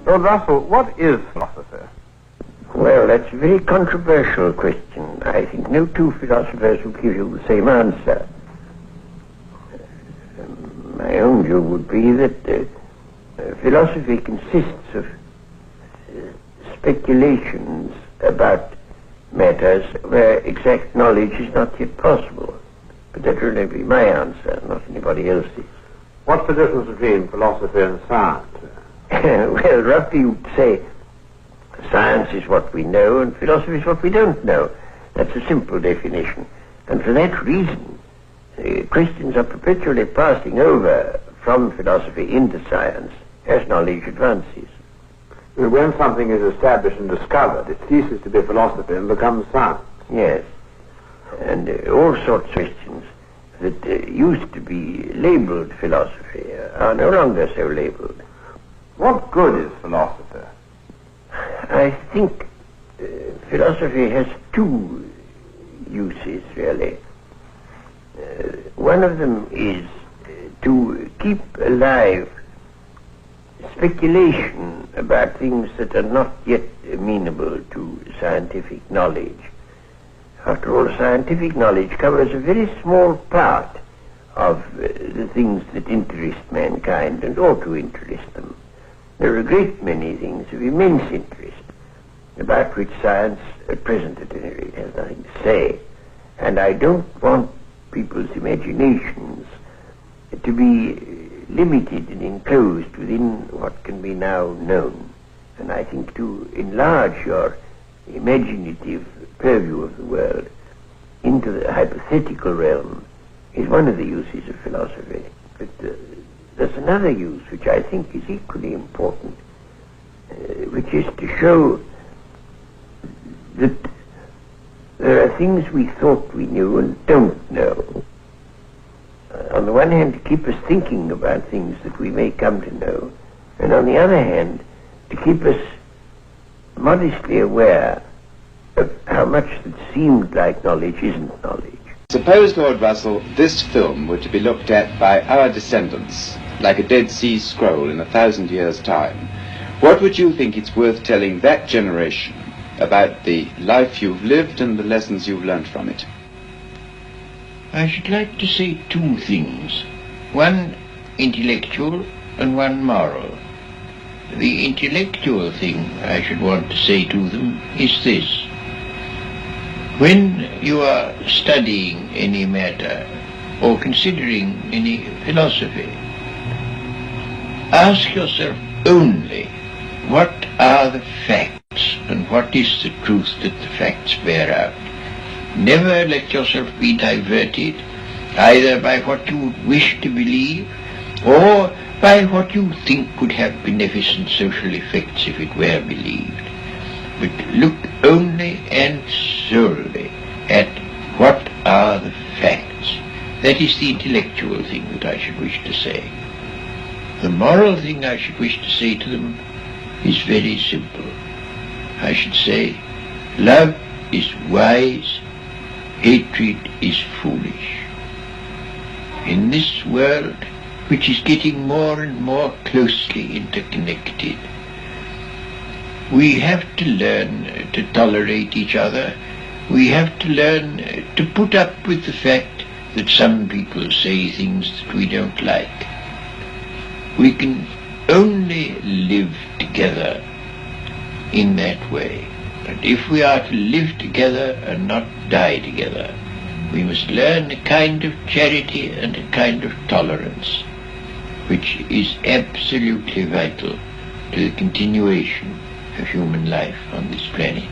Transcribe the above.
Lord Russell, what is philosophy? Well, that's a very controversial question. I think no two philosophers will give you the same answer. My own view would be that philosophy consists of speculations about matters where exact knowledge is not yet possible. But that will only be my answer, not anybody else's. What's the difference between philosophy and science? Well, roughly you'd say science is what we know and philosophy is what we don't know. That's a simple definition. And for that reason, Christians are perpetually passing over from philosophy into science as knowledge advances. When something is established and discovered, it ceases to be philosophy and becomes science. Yes. And all sorts of questions that used to be labeled philosophy are no longer so labeled. What good is philosophy? I think philosophy has two uses, really. One of them is to keep alive speculation about things that are not yet amenable to scientific knowledge. After all, scientific knowledge covers a very small part of the things that interest mankind and ought to interest them. There are a great many things of immense interest about which science, at present at any rate, has nothing to say. And I don't want people's imaginations to be limited and enclosed within what can be now known. And I think to enlarge your imaginative purview of the world into the hypothetical realm is one of the uses of philosophy. But there's another use which I think is equally important, which is to show that there are things we thought we knew and don't know. On the one hand, to keep us thinking about things that we may come to know, and on the other hand, to keep us modestly aware of how much that seemed like knowledge isn't knowledge. Suppose, Lord Russell, this film were to be looked at by our descendants, like a Dead Sea Scroll in 1,000 years' time. What would you think it's worth telling that generation about the life you've lived and the lessons you've learned from it? I should like to say two things, one intellectual and one moral. The intellectual thing I should want to say to them is this. When you are studying any matter or considering any philosophy, ask yourself only what are the facts and what is the truth that the facts bear out. Never let yourself be diverted either by what you would wish to believe or by what you think would have beneficent social effects if it were believed. But look only and solely at what are the facts. That is the intellectual thing that I should wish to say. The moral thing I should wish to say to them is very simple. I should say, love is wise, hatred is foolish. In this world, which is getting more and more closely interconnected, we have to learn to tolerate each other. We have to learn to put up with the fact that some people say things that we don't like. We can only live together in that way. But if we are to live together and not die together, we must learn a kind of charity and a kind of tolerance, which is absolutely vital to the continuation of human life on this planet.